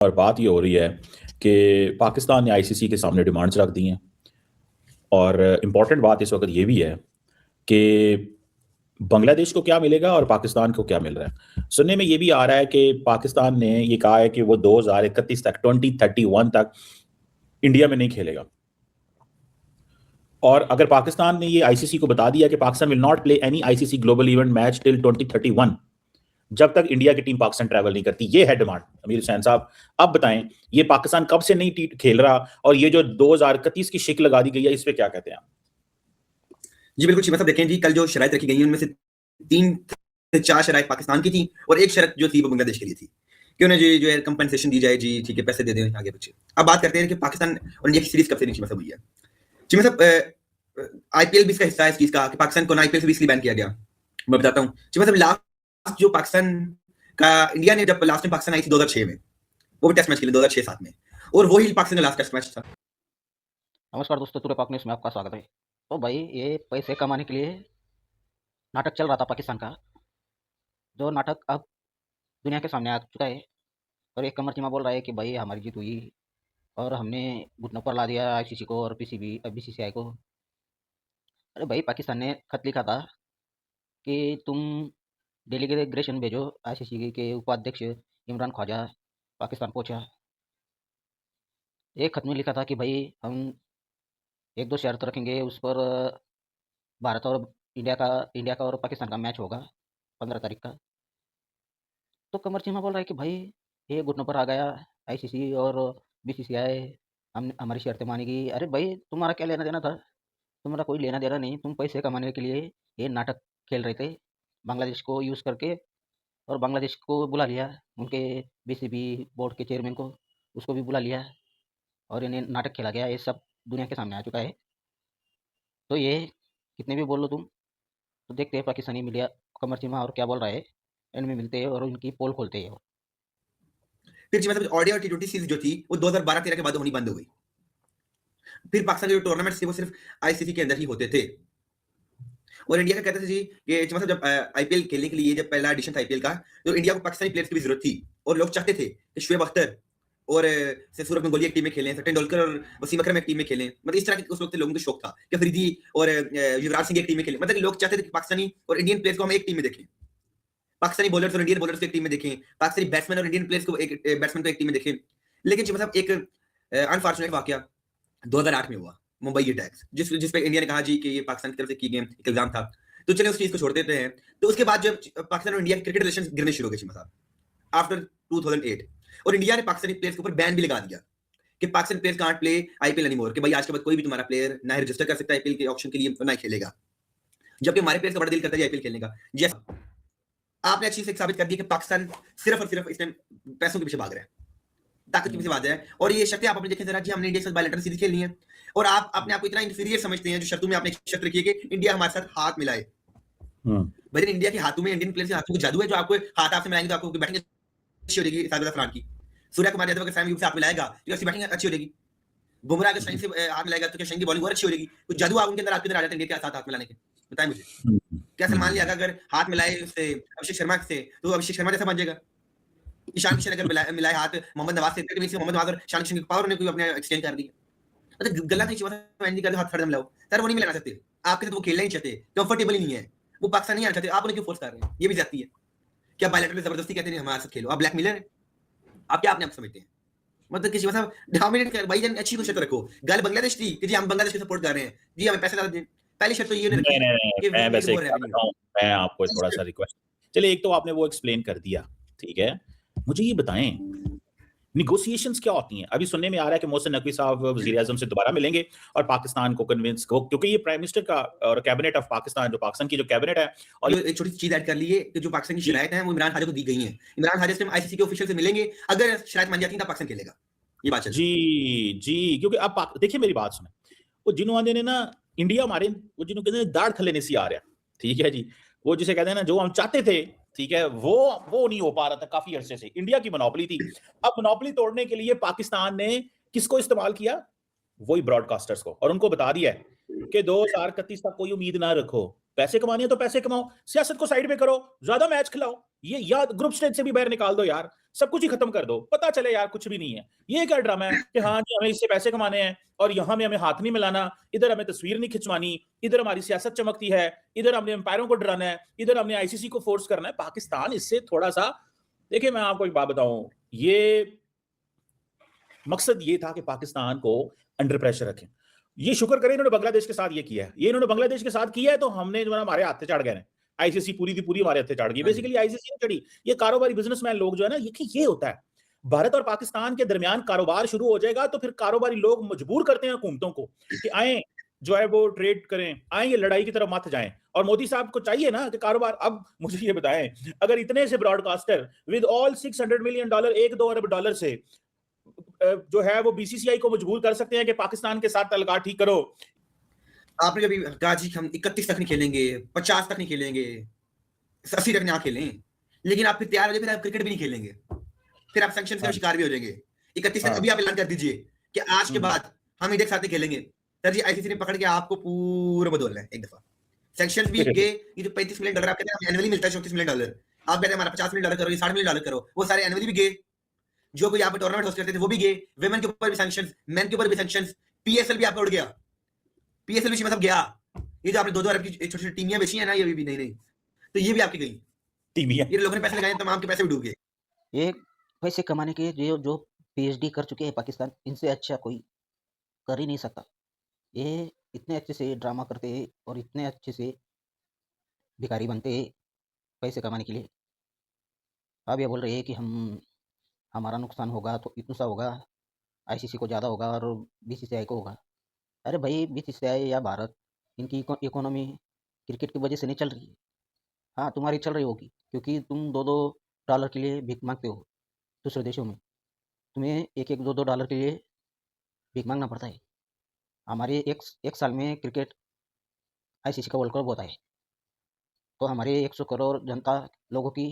और बात ये हो रही है कि पाकिस्तान ने आईसीसी के सामने डिमांड्स रख दी हैं। और इम्पॉर्टेंट बात इस वक्त ये भी है कि बांग्लादेश को क्या मिलेगा और पाकिस्तान को क्या मिल रहा है। सुनने में ये भी आ रहा है कि पाकिस्तान ने ये कहा है कि वो 2031 तक 2031 तक इंडिया में नहीं खेलेगा। और अगर पाकिस्तान ने ये आईसीसी को बता दिया कि Pakistan will not play any ICC global event match till 2031, जब तक इंडिया की टीम पाकिस्तान ट्रैवल नहीं करती। ये है डिमांड। अमीर हुसैन साहब, अब बताएं, ये पाकिस्तान कब से नहीं खेल रहा और ये जो 2031 की शिक लगा दी गई है, इस पे क्या कहते हैं आप? जी बिल्कुल शिमा साहब, देखें जी, कल जो शराइत रखी गई है उनमें से 3 से 4 शराइत पाकिस्तान की थी और एक शर्त जो थी वो बांग्लादेश के लिए थी कि उन्हें जो है कंपनसेशन दी जाए। जी ठीक है, पैसे दे दें आगे पीछे। अब बात करते हैं कि पाकिस्तान और इंडिया की सीरीज कब से नहीं शिमा साहब हुई है। शिमा साहब, आईपीएल भी इसका हिस्सा है इस चीज का कि पाकिस्तान को आईपीएल से भी इसलिए बैन किया गया। मैं बताता हूँ शिमा साहब, लास्ट जो पाकिस्तान का इंडिया ने जब लास्ट में पाकिस्तान आई थी 2006 में, वो भी टेस्ट मैच खेले 2006-7 में, और वही पाकिस्तान का लास्ट टेस्ट मैच था। नमस्कार दोस्तों, तुरे पाक न्यूज़ में आपका स्वागत है। तो भाई, ये पैसे कमाने के लिए नाटक चल रहा था पाकिस्तान का, जो नाटक अब दुनिया के सामने आ चुका है। और एक कमर चीमा बोल रहा है कि भाई हमारी जीत हुई और हमने घुटनों पर ला दिया आईसीसी को और बीसीसीआई को। अरे भाई, पाकिस्तान ने खत लिखा था कि तुम डेलीगेशन भेजो। आईसीसी के उपाध्यक्ष इमरान ख्वाजा पाकिस्तान पहुंचा। एक खत में लिखा था कि भाई हम 1-2 शर्त रखेंगे, उस पर भारत और इंडिया का और पाकिस्तान का मैच होगा 15 तारीख का। तो कमर चीमा बोल रहा है कि भाई ये घुटनों पर आ गया आईसीसी और बीसीसीआई, हम हमारी शर्तें मानेगी। अरे भाई, तुम्हारा क्या लेना देना था? तुम्हारा कोई लेना देना नहीं। तुम पैसे कमाने के लिए ये नाटक खेल रहे थे, बांग्लादेश को यूज़ करके। और बांग्लादेश को बुला लिया, उनके बीसीबी बोर्ड के चेयरमैन को, उसको भी बुला लिया और इन्हें नाटक खेला गया। ये सब दुनिया के सामने आ चुका है। तो ये कितने भी बोल लो तुम, तो देखते हैं पाकिस्तानी मीडिया कमर चीमा और क्या बोल रहा है। एंड में मिलते हैं और उनकी पोल खोलते हैं। फिर मतलब ओडीआई और टी20 सीरीज जो थी वो 2012-13 के बाद होनी बंद हो गई। फिर पाकिस्तान के जो टूर्नामेंट्स थे वो सिर्फ आईसीसी के अंदर ही होते थे। और इंडिया का कहते थे जी कि मतलब जब आईपीएल खेलने के लिए जब पहला एडिशन था आईपीएल का, तो इंडिया को पाकिस्तानी प्लेयर्स की भी जरूरत थी और लोग चाहते थे कि शुएब अख्तर और सूरज गंगोली एक टीम में खेलें, सचिन तेंदुलकर और वसीम अकरम एक टीम में खेलें। मतलब इस तरह के उस वक्त लोगों को शौक था कि अफरीदी और युवराज सिंह एक टीम में खेलें। मतलब लोग चाहते थे कि पाकिस्तानी और इंडियन प्लेयर्स को हम एक टीम में देखें, पाकिस्तानी बॉलर्स और इंडियन बॉलर्स को एक टीम में देखें, पाकिस्तानी बैट्समैन और इंडियन प्लेयर्स को एक बैट्समैन को एक टीम में देखें। लेकिन जी मतलब एक अनफॉर्चुनेट वाकया 2008 में हुआ, मुंबई अटैक्स, जिस पे इंडिया ने कहा जी कि ये पाकिस्तान की तरफ से की गई एक इल्जाम था। तो चलिए उस चीज को छोड़ देते हैं। तो उसके बाद जब पाकिस्तान और इंडिया के क्रिकेट रिलेशन गिरने शुरू हो गए साहब आफ्टर 2008, और इंडिया ने पाकिस्तानी प्लेयर्स के ऊपर बैन भी लगा दिया कि Pakistan players can't play IPL anymore, कि भाई आज के बाद कोई भी तुम्हारा प्लेयर ना रजिस्टर कर सकता है आईपीएल के ऑप्शन के लिए, ना खेलेगा। जबकि हमारे प्लेयर्स का बड़ा दिल करता है आईपीएल खेलने का। यस, आपने अच्छी से साबित कर दिया कि पाकिस्तान सिर्फ और सिर्फ इस टाइम पैसों के पीछे भाग रहा है, ताकत की पीछे भाग रहा है। और ये शर्तें आप अपने देखें जरा जी, हमने इंडिया के साथ बायलैटरल सीरीज खेलनी है और आप अपने आप को इतना इंफीरियर समझते हैं जो शर्तों में आपने शर्त रखी है कि इंडिया हमारे साथ हाथ मिलाए। भाई इंडिया के हाथों में, इंडियन प्लेयर्स के हाथों में जादू है जो आपको हाथ आपसे मिलाएंगे तो आपको बैटिंग अच्छी हो जाएगी। साबित फरहान की, सूर्य कुमार यादव अगर सैम यूब से हाथ मिलाएगा तो उसकी बैटिंग अच्छी हो जाएगी। बुमराह अगर शहीन से हाथ मिलाएगा तो क्या शहीन की बॉलिंग और अच्छी हो जाएगी। तो जादू आप उनके अंदर आपके अंदर आ जाता है इंडिया के साथ हाथ मिलाने के। बताएं मुझे, क्या सलमान लिया अगर हाथ मिलाए उससे अभिषेक शर्मा से तो अभिषेक शर्मा जैसा बन जाएगा? ईशान किशन अगर मिलाए हाथ मोहम्मद नवाज से, मोहम्मद नवाज और ईशान किशन की पावर ने कोई अपने एक्सचेंज कर दी। मतलब गलत नहीं चाहिए कर हाथ फड़ मिलाओ सर, वो नहीं मिलाना चाहते आपके साथ, वो खेलना ही चाहते, कंफर्टेबल ही नहीं है, वो पाकिस्तान नहीं आना चाहते, आप उन्हें क्यों फोर्स कर रहे हैं? ये भी जाती है क्या बायलैटरल जबरदस्ती कहते हैं हमारे साथ खेलो, आप ब्लैकमेलर है, आप क्या अपने आप समझते हैं? मतलब किसी मतलब डोमिनेट कर भाई, अच्छी कुछ शर्त रखो। गल बांग्लादेश थी कि जी हम बांग्लादेश को सपोर्ट कर रहे हैं, जी हमें पैसे ज्यादा दें। पहली शर्त तो ये नहीं नहीं नहीं, मैं वैसे मैं आपको थोड़ा सा रिक्वेस्ट, चलिए एक तो आपने वो एक्सप्लेन कर दिया, ठीक है, मुझे ये बताएं निगोशिएशंस क्या होती हैं? अभी सुनने में आ रहा है कि मोहसिन नकवी साहब वज़ीर आज़म से दोबारा मिलेंगे और पाकिस्तान को कन्विंस को, क्योंकि ये प्राइम मिनिस्टर का और कैबिनेट ऑफ पाकिस्तान, जो पाकिस्तान की जो कैबिनेट है, और एक छोटी चीज ऐड कर लिए कि जो पाकिस्तान की शरायत है वो इमरान खान को दी गई है। इमरान खान से आईसीसी के ऑफिशियल से मिलेंगे, अगर शरायत मान जाती है तो पाकिस्तान खेलेगा। ये बात जी जी, क्योंकि अब देखिए मेरी बात सुने, वो जिन्होंने ने ना इंडिया हमारे, वो जिन्होंने कहते हैं दाढ़ थले नहीं सी आ रहा, ठीक है जी, वो जिसे कहते हैं ना जो हम चाहते थे, ठीक है, वो नहीं हो पा रहा था काफी अरसे से। इंडिया की मोनोपोली थी, अब मोनोपोली तोड़ने के लिए पाकिस्तान ने किसको इस्तेमाल किया? वही ब्रॉडकास्टर्स को, और उनको बता दिया है कि 2031 तक कोई उम्मीद ना रखो, पैसे कमाने हैं तो पैसे कमाओ, सियासत को साइड में करो, ज्यादा मैच खिलाओ, ये या ग्रुप स्टेज से भी बाहर निकाल दो यार, सब कुछ ही खत्म कर दो, पता चले यार कुछ भी नहीं है। ये क्या ड्रामा है कि हाँ जी, हमें इससे पैसे कमाने हैं और यहाँ में हमें हाथ नहीं मिलाना, इधर हमें तस्वीर नहीं खिंचवानी, इधर हमारी सियासत चमकती है, इधर हमने एम्पायरों को डराना है, इधर हमने आईसीसी को फोर्स करना है। पाकिस्तान इससे थोड़ा-सा, देखिए मैं आपको एक बात बताऊँ, ये मकसद ये था कि पाकिस्तान को अंडर प्रेशर रखें। ये शुक्र करें इन्होंने बांग्लादेश के साथ ये किया है। ये इन्होंने बांग्लादेश के साथ किया है तो हमने जो है ना हमारे हाथ पे चढ़ गए हैं। आईसीसी पूरी की पूरी हमारे हाथ पे चढ़ गई। हाँ जी। बेसिकली आईसीसी नहीं चढ़ी, ये कारोबारी बिज़नेसमैन लोग जो है ना, ये होता है। भारत और पाकिस्तान के दरमियान कारोबार शुरू हो जाएगा तो फिर कारोबारी लोग मजबूर करते हैं हुकूमतों को कि आएँ, जो है वो ट्रेड करें, आएँ ये लड़ाई की तरफ मत जाएँ। और मोदी साहब को चाहिए ना कि कारोबार, अब मुझे ये बताएँ, अगर इतने से broadcaster with all $600 million 1-2 Arab dollar से जो है वो बीसीसीआई को मजबूर कर सकते हैं कि पाकिस्तान के साथ तल्लुकात ठीक करो। आपने कभी कहा जी हम 31 तक नहीं खेलेंगे, 50 तक नहीं खेलेंगे, 80 तक ना खेलें, लेकिन आप फिर तैयार हो जाइए, फिर आप क्रिकेट भी नहीं खेलेंगे। फिर आप सैंक्शंस हाँ, के शिकार भी हो जाएंगे। 31 तक हाँ। अभी आप ऐलान कर दीजिए कि आज के हुँ, बाद हम इंडिया के साथ नहीं खेलेंगे। सर जी आईसीसी ने पकड़ के आपको पूरा बदल है एक दफा। सैंक्शंस भी गए, ये जो $35 मिलियन आप कहते हैं एनुअली मिलता है $34 मिलियन। आप कहते हैं हमारा $50 मिलियन करो, ये $60 मिलियन करो, वो सारे एनुअली भी गए। जो कोई यहाँ पे टूर्नामेंट होस्ट करते थे वो भी गए, वुमेन के ऊपर भी सैंक्शंस, मेन के ऊपर भी सैंक्शंस, पीएसएल भी आपका उड़ गया। पीएसएल भी मतलब गया। ये जो आपने 2-2 अरब की छोटी-छोटी टीमियां बेची है ना, ये भी नहीं। तो ये भी आपकी गई। टीमिया। ये लोगों ने पैसे लगाए, तमाम के पैसे भी डूब गए। ये पैसे कमाने के जो जो पीएचडी कर चुके हैं पाकिस्तान, इनसे अच्छा कोई कर ही नहीं सकता। ये इतने अच्छे से ड्रामा करते हैं और इतने अच्छे से भिखारी बनते हैं पैसे कमाने के लिए। अब ये बोल रहे हैं कि हमारा नुकसान होगा तो इतना सा होगा, आईसीसी को ज़्यादा होगा और बीसीसीआई को होगा। अरे भाई, बीसीसीआई या भारत, इनकी इकोनॉमी क्रिकेट की वजह से नहीं चल रही है। हाँ, तुम्हारी चल रही होगी क्योंकि तुम 2-2 डॉलर के लिए भीख मांगते हो दूसरे देशों में। तुम्हें 1-1, 2-2 डॉलर के लिए भीख मांगना पड़ता है। हमारे एक साल में क्रिकेट आईसीसी का वर्ल्ड कप होता है, तो हमारे 100 करोड़ जनता लोगों की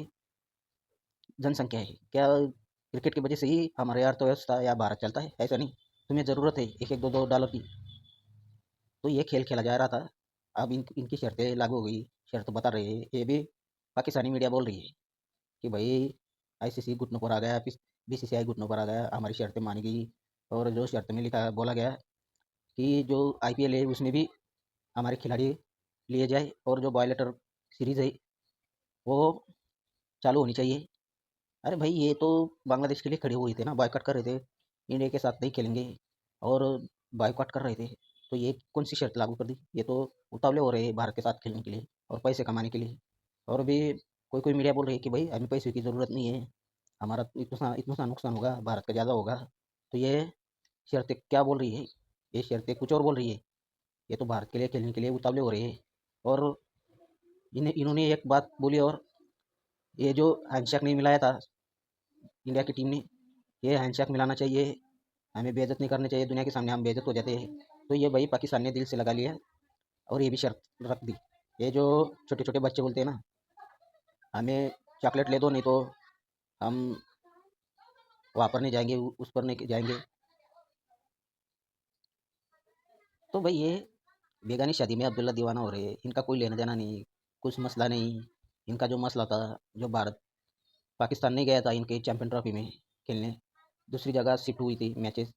जनसंख्या है। क्या क्रिकेट की वजह से ही हमारे अर्थव्यवस्था या भारत चलता है? ऐसा नहीं। तुम्हें ज़रूरत है 1-1, 2-2 डॉलर की, तो ये खेल खेला जा रहा था। अब इनकी शर्तें लागू हो गई, शर्त बता रहे हैं। ये भी पाकिस्तानी मीडिया बोल रही है कि भाई आईसीसी घुटनों पर आ गया, बीसीसीआई घुटनों पर आ गया, हमारी शर्तें मानी गई। और जो शर्त में लिखा बोला गया कि जो आईपीएल है उसमें भी हमारे खिलाड़ी लिए जाए और जो बॉयलेटर सीरीज़ है वो चालू होनी चाहिए। अरे भाई, ये तो बांग्लादेश के लिए खड़े हुए थे ना, बॉयकॉट कर रहे थे, इंडिया के साथ नहीं खेलेंगे और बॉयकॉट कर रहे थे। तो ये कौन सी शर्त लागू कर दी? ये तो उतावले हो रहे हैं भारत के साथ खेलने के लिए और पैसे कमाने के लिए। और अभी कोई कोई मीडिया बोल रही है कि भाई हमें पैसे की ज़रूरत नहीं है, हमारा इतना सा नुकसान होगा, भारत का ज़्यादा होगा। तो ये शर्तें क्या बोल रही है? ये शर्तें कुछ और बोल रही है। ये तो भारत के लिए खेलने के लिए उतावले हो रहे हैं। और इन्होंने एक बात बोली, और ये जो हैंडशेक नहीं मिलाया था इंडिया की टीम ने, ये हैंडशेक मिलाना चाहिए, हमें बेइज्जत नहीं करनी चाहिए, दुनिया के सामने हम बेइज्जत हो जाते हैं। तो ये भाई पाकिस्तान ने दिल से लगा लिया और ये भी शर्त रख दी। ये जो छोटे छोटे बच्चे बोलते हैं ना, हमें चॉकलेट ले दो नहीं तो हम वहाँ पर नहीं जाएंगे, उस पर नहीं जाएंगे। तो भाई ये बेगानी शादी में अब्दुल्ला दीवाना हो रहे हैं, इनका कोई लेना देना नहीं, कुछ मसला नहीं। इनका जो मसला था, जो भारत पाकिस्तान नहीं गया था इनके चैंपियन ट्रॉफी में खेलने, दूसरी जगह शिफ्ट हुई थी मैचेस,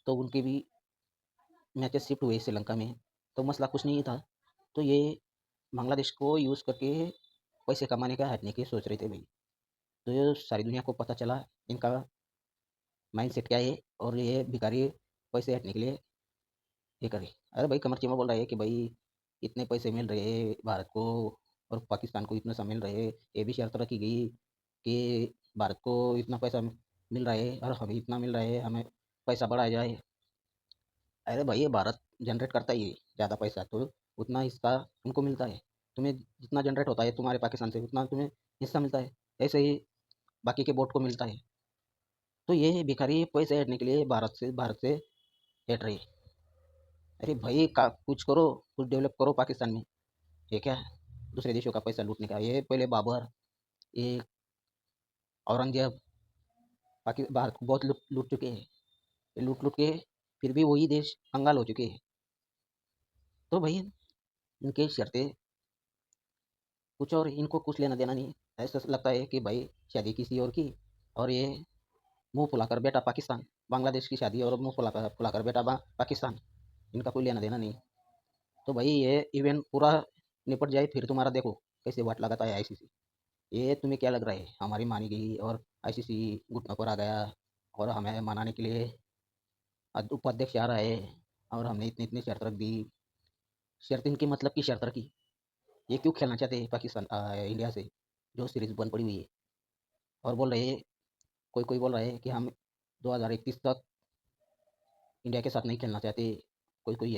तो उनकी भी मैचेस शिफ्ट हुए श्रीलंका में, तो मसला कुछ नहीं था। तो ये बांग्लादेश को यूज़ करके पैसे कमाने का हटने की सोच रहे थे भाई। तो ये सारी दुनिया को पता चला इनका माइंडसेट क्या है, और ये भिखारी पैसे हटने के लिए ये करे। अरे भाई, कमर चीमा बोल रहा है कि भाई इतने पैसे मिल रहे हैं भारत को और पाकिस्तान को इतना सा मिल रहे हैं। ये भी शर्त रखी गई कि भारत को इतना पैसा मिल रहा है और हमें इतना मिल रहा है, हमें पैसा बढ़ाया जाए। अरे भाई, ये भारत जनरेट करता ही है ज़्यादा पैसा, तो उतना हिस्सा उनको मिलता है। तुम्हें जितना जनरेट होता है तुम्हारे पाकिस्तान से, उतना तुम्हें हिस्सा मिलता है। ऐसे ही बाकी के बोर्ड को मिलता है। तो ये भिखारी पैसे हटने के लिए भारत से हट रही है। अरे भाई, का कुछ करो, कुछ डेवलप करो पाकिस्तान में। ये क्या है? दूसरे देशों का पैसा लूटने का? ये पहले बाबर, ये औरंगजेब भारत को बहुत लूट चुके हैं। ये लूट लूट के फिर भी वही देश कंगाल हो चुके हैं। तो भाई इनकी शर्तें कुछ और, इनको कुछ लेना देना नहीं। ऐसा लगता है कि भाई शादी किसी और की और ये मुंह फुलाकर बेटा पाकिस्तान, बांग्लादेश की शादी और मुंह फुलाकर बेटा पाकिस्तान, इनका कोई लेना देना नहीं। तो भाई ये इवेंट पूरा निपट जाए फिर तुम्हारा देखो कैसे वाट लगाता है आईसीसी। ये तुम्हें क्या लग रहा है हमारी मानी गई और आईसीसी घुटनों पर आ गया और हमें मनाने के लिए उपाध्यक्ष आ रहा है और हमने इतनी इतनी शर्त रख दी। शर्त इनकी मतलब की शर्त रखी, ये क्यों खेलना चाहते हैं पाकिस्तान इंडिया से जो सीरीज बंद पड़ी हुई है। और बोल रहे हैं, कोई कोई बोल रहा है कि हम 2031 तक इंडिया के साथ नहीं खेलना चाहते, कोई कोई है।